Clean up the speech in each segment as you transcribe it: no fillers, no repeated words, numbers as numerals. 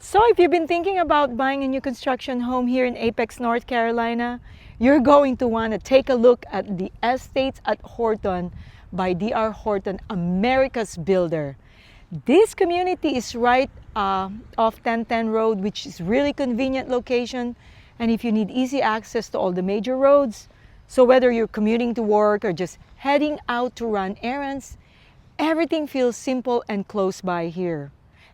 So if you've been thinking about buying a new construction home here in Apex, North Carolina, you're going to want to take a look at the Estates at Horton by DR Horton, America's Builder. This community is right off 1010 Road, which is really convenient location. And if you need easy access to all the major roads, so whether you're commuting to work or just heading out to run errands, everything feels simple and close by here.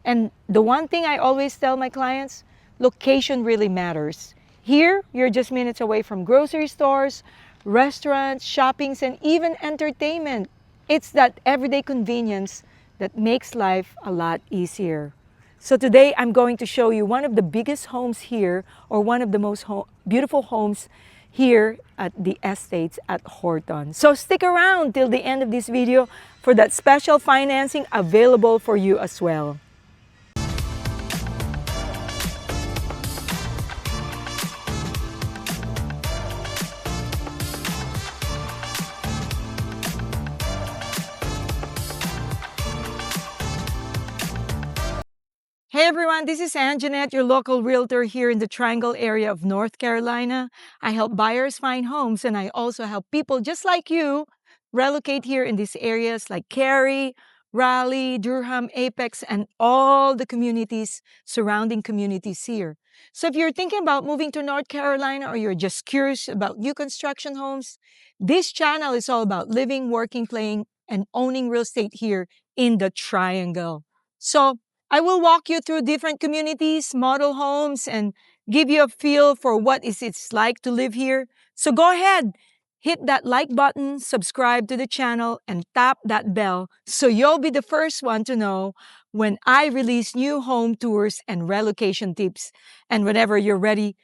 And the one thing I always tell my clients, location really matters. Here, you're just minutes away from grocery stores, restaurants, shoppings, and even entertainment. It's that everyday convenience that makes life a lot easier. So today I'm going to show you one of the biggest homes here, or one of the most beautiful homes here at the Estates at Horton. So stick around till the end of this video for that special financing available for you as well. Hey everyone, this is Anjanette, your local realtor here in the Triangle area of North Carolina. I help buyers find homes, and I also help people just like you relocate here in these areas like Cary, Raleigh, Durham, Apex, and all the communities, surrounding communities here. So if you're thinking about moving to North Carolina, or you're just curious about new construction homes, this channel is all about living, working, playing, and owning real estate here in the Triangle. So I will walk you through different communities, model homes, and give you a feel for what it's like to live here. So go ahead, hit that like button, subscribe to the channel, and tap that bell so you'll be the first one to know when I release new home tours and relocation tips. And whenever you're ready,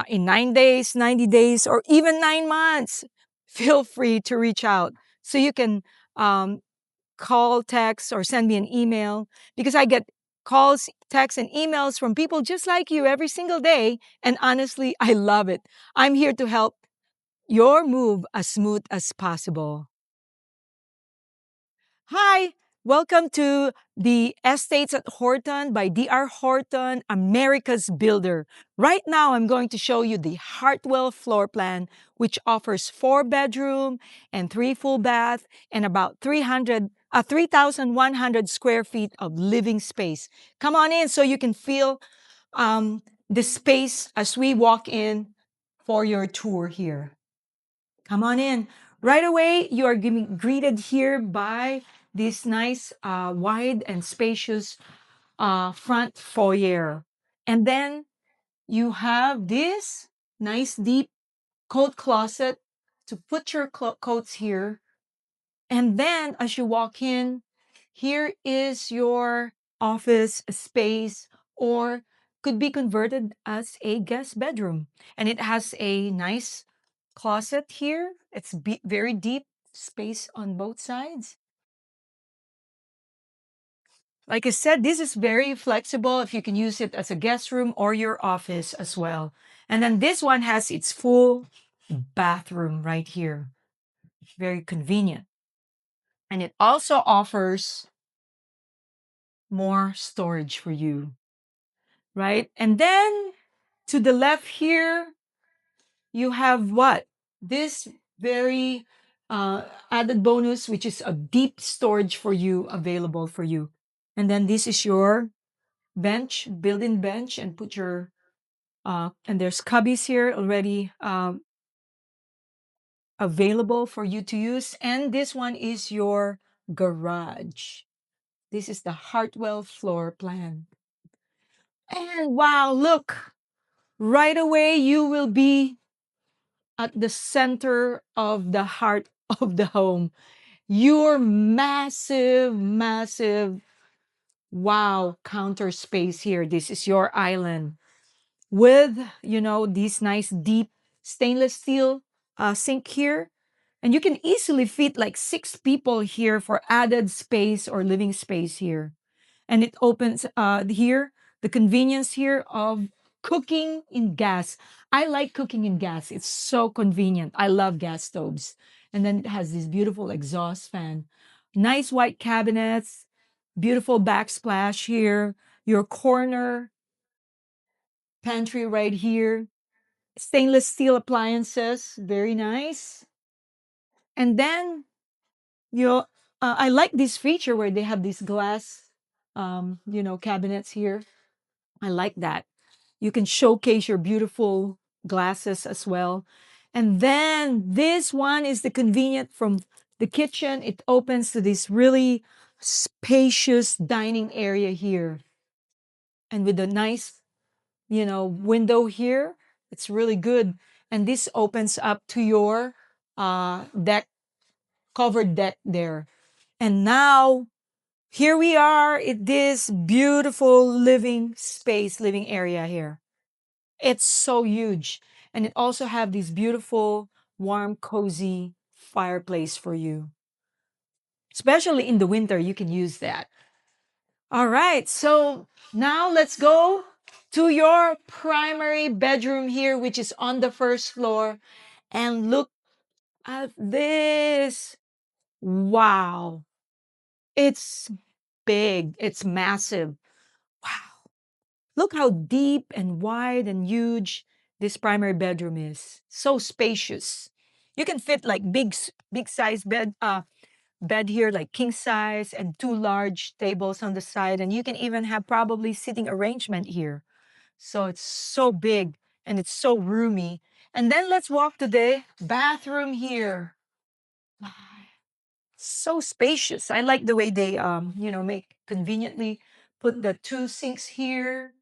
in 9 days, 90 days, or even 9 months, feel free to reach out so you can call, text, or send me an email, because I get calls, texts, and emails from people just like you every single day. And honestly, I love it. I'm here to help your move as smooth as possible. Hi, welcome to the Estates at Horton by DR Horton, America's Builder. Right now, I'm going to show you the Hartwell floor plan, which offers 4 bedroom and 3 full bath and about 3,100 square feet of living space. Come on in so you can feel the space as we walk in for your tour here. Come on in. Right away, you are greeted here by this nice, wide and spacious front foyer. And then you have this nice, deep coat closet to put your coats here. And then as you walk in, here is your office space, or could be converted as a guest bedroom. And it has a nice closet here. It's very deep space on both sides. Like I said, this is very flexible if you can use it as a guest room or your office as well. And then this one has its full bathroom right here. Very convenient. And it also offers more storage for you, right? And then to the left here, you have what? This very added bonus, which is a deep storage for you, available for you. And then this is your bench, built-in bench, and put your, and there's cubbies here already available for you to use. And this one is your garage. This is the Hartwell floor plan. And wow, look, right away you will be at the center of the heart of the home. Your massive, massive, wow, counter space here. This is your island with, this nice deep stainless steel sink here. And you can easily fit like 6 people here for added space or living space here. And it opens here, the convenience here of cooking in gas. I like cooking in gas. It's so convenient. I love gas stoves. And then it has this beautiful exhaust fan. Nice white cabinets, beautiful backsplash here, your corner pantry right here. Stainless steel appliances, very nice. And then you, I like this feature where they have these glass, cabinets here. I like that. You can showcase your beautiful glasses as well. And then this one is the convenient from the kitchen. It opens to this really spacious dining area here. And with a nice, window here, it's really good. And this opens up to your deck, covered deck there. And now here we are at this beautiful living area here. It's so huge. And it also have this beautiful, warm, cozy fireplace for you. Especially in the winter, you can use that. All right. So now let's go to your primary bedroom here, which is on the first floor. And look at this. Wow. It's big. It's massive. Wow. Look how deep and wide and huge this primary bedroom is. So spacious. You can fit like big size bed here, like king size, and two large tables on the side, and you can even have probably sitting arrangement here. So it's so big and it's so roomy. And then let's walk to the bathroom here. So spacious. I like the way they make conveniently put the two sinks here.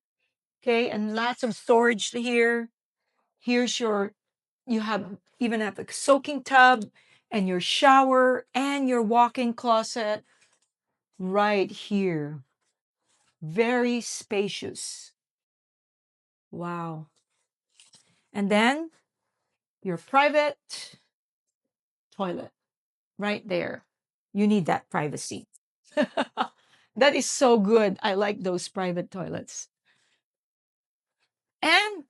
Okay, and lots of storage here. Here's your, you have even have a soaking tub and your shower and your walk-in closet right here. Very spacious. Wow. And then your private toilet right there. You need that privacy. That is so good. I like those private toilets. And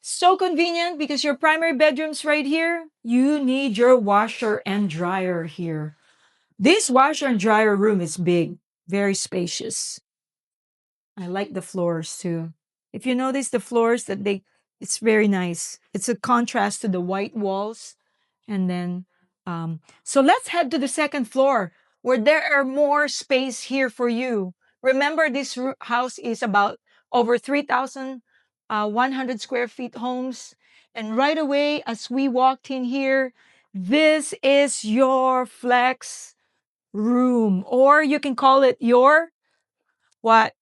so convenient because your primary bedroom's right here. You need your washer and dryer here. This washer and dryer room is big, very spacious. I like the floors too. If you notice the floors that it's very nice. It's a contrast to the white walls. And then, so let's head to the second floor where there are more space here for you. Remember, this house is about over 3,100 square feet homes. And right away, as we walked in here, this is your flex room, or you can call it your what?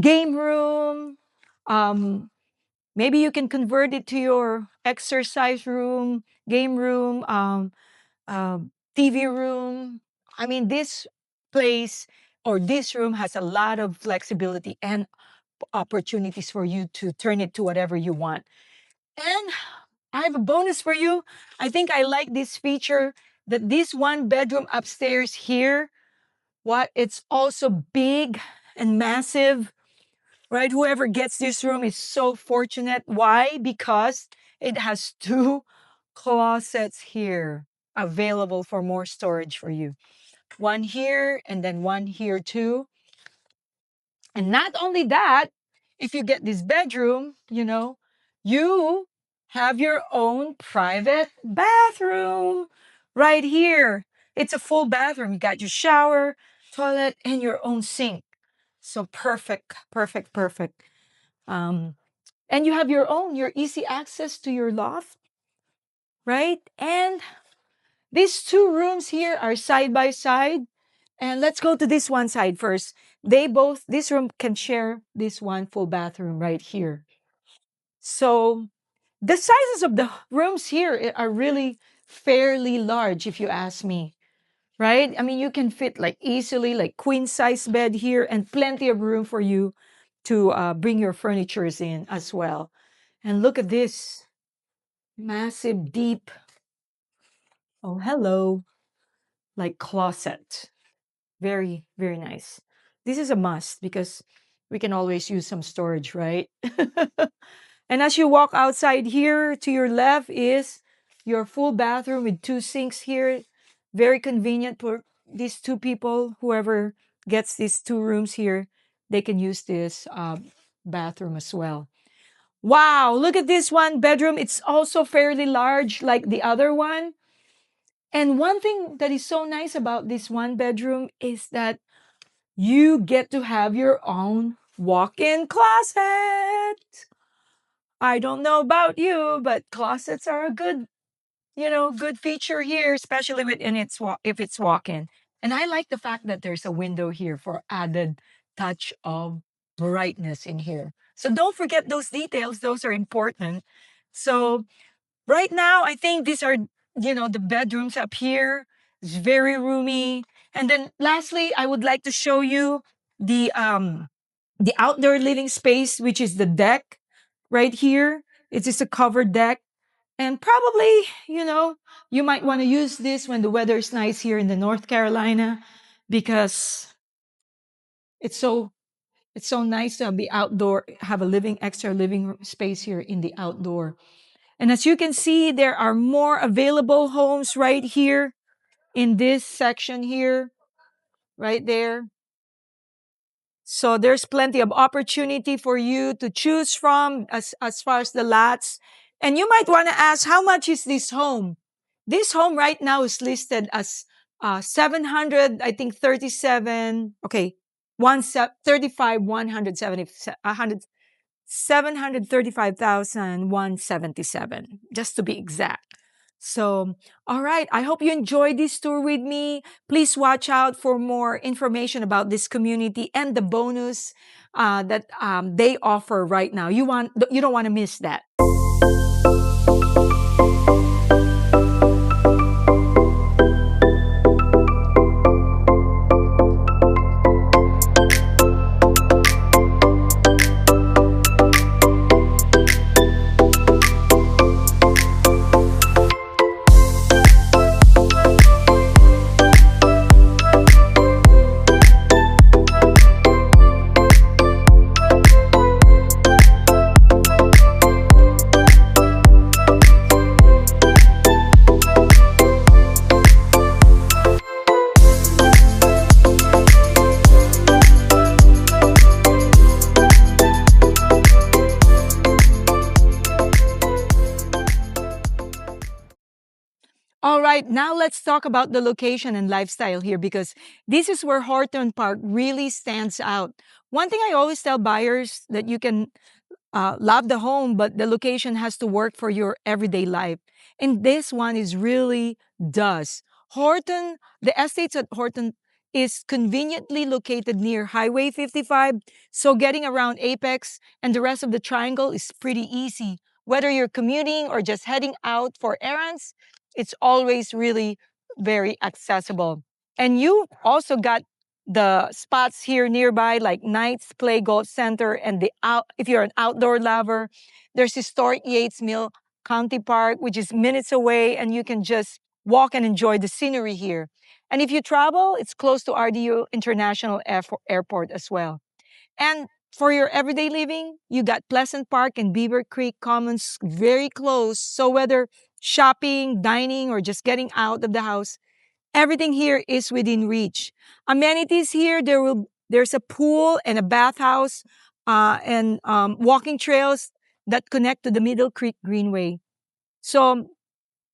Game room. Um, Maybe you can convert it to your exercise room, game room, TV room. I mean, this place or this room has a lot of flexibility and opportunities for you to turn it to whatever you want. And I have a bonus for you. I think I like this feature that this one bedroom upstairs here, it's also big and massive, right? Whoever gets this room is so fortunate. Why? Because it has two closets here available for more storage for you. One here and then one here too. And not only that, if you get this bedroom, you have your own private bathroom right here. It's a full bathroom. You got your shower, toilet, and your own sink. So perfect, perfect, perfect. Um, and you have your easy access to your loft, right? And these two rooms here are side by side. And let's go to this one side first. This room can share this one full bathroom right here. So the sizes of the rooms here are really fairly large, if you ask me, right? I mean, you can fit like easily, like queen size bed here, and plenty of room for you to bring your furnitures in as well. And look at this massive, deep, oh, hello, like closet. Very, very nice. This is a must because we can always use some storage, right? And as you walk outside here, to your left is your full bathroom with two sinks here. Very convenient for these two people. Whoever gets these two rooms here, they can use this bathroom as well. Wow, look at this one bedroom. It's also fairly large like the other one. And one thing that is so nice about this one bedroom is that you get to have your own walk-in closet. I don't know about you, but closets are a good, good feature here, especially if it's walk-in. And I like the fact that there's a window here for added touch of brightness in here. So don't forget those details; those are important. So right now, I think these are, the bedrooms up here. It's very roomy. And then lastly, I would like to show you the outdoor living space, which is the deck right here. It is a covered deck. And probably, you might want to use this when the weather is nice here in the North Carolina because it's so it's so nice to be outdoor, have a extra living space here in the outdoor. And as you can see, there are more available homes right here in this section here, right there. So there's plenty of opportunity for you to choose from as far as the lots. And you might want to ask, how much is this home? This home right now is listed as 700, I think 37. Okay, 35, 170, 735,177, just to be exact. So, all right. I hope you enjoyed this tour with me. Please watch out for more information about this community and the bonus that they offer right now. You don't want to miss that. All right, now let's talk about the location and lifestyle here because this is where Horton Park really stands out. One thing I always tell buyers that you can love the home, but the location has to work for your everyday life. And this one is really does. Horton, the estates at Horton is conveniently located near Highway 55, so getting around Apex and the rest of the triangle is pretty easy. Whether you're commuting or just heading out for errands, it's always really very accessible. And you also got the spots here nearby like Knights Play Golf Center and if you're an outdoor lover, there's historic Yates Mill County Park, which is minutes away, and you can just walk and enjoy the scenery here. And if you travel, it's close to RDU International Airport as well. And for your everyday living, you got Pleasant Park and Beaver Creek Commons very close. So whether shopping, dining, or just getting out of the house, everything here is within reach. Amenities here, there's a pool and a bathhouse and walking trails that connect to the Middle Creek Greenway. So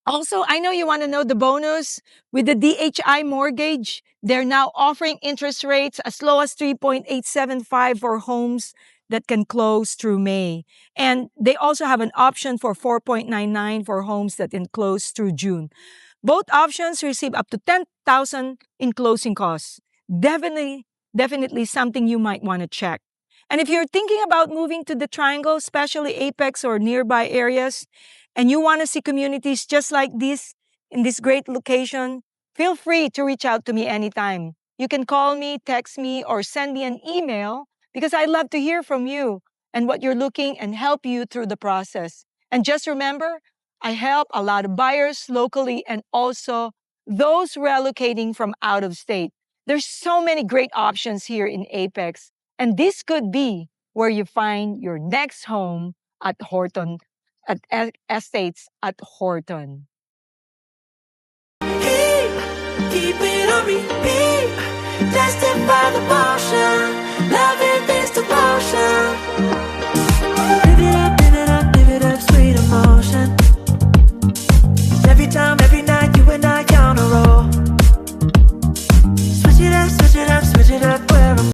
also, I know you want to know the bonus. With the DHI mortgage, they're now offering interest rates as low as 3.875 for homes that can close through May. And they also have an option for 4.99 for homes that can close through June. Both options receive up to 10,000 in closing costs. Definitely something you might want to check. And if you're thinking about moving to the Triangle, especially Apex or nearby areas, and you want to see communities just like this in this great location, feel free to reach out to me anytime. You can call me, text me, or send me an email because I love to hear from you and what you're looking and help you through the process. And just remember, I help a lot of buyers locally and also those relocating from out of state. There's so many great options here in Apex, and this could be where you find your next home at Horton, at Estates at Horton. Keep it on repeat, tested by the potion, loving this devotion. Live it up in a anytime,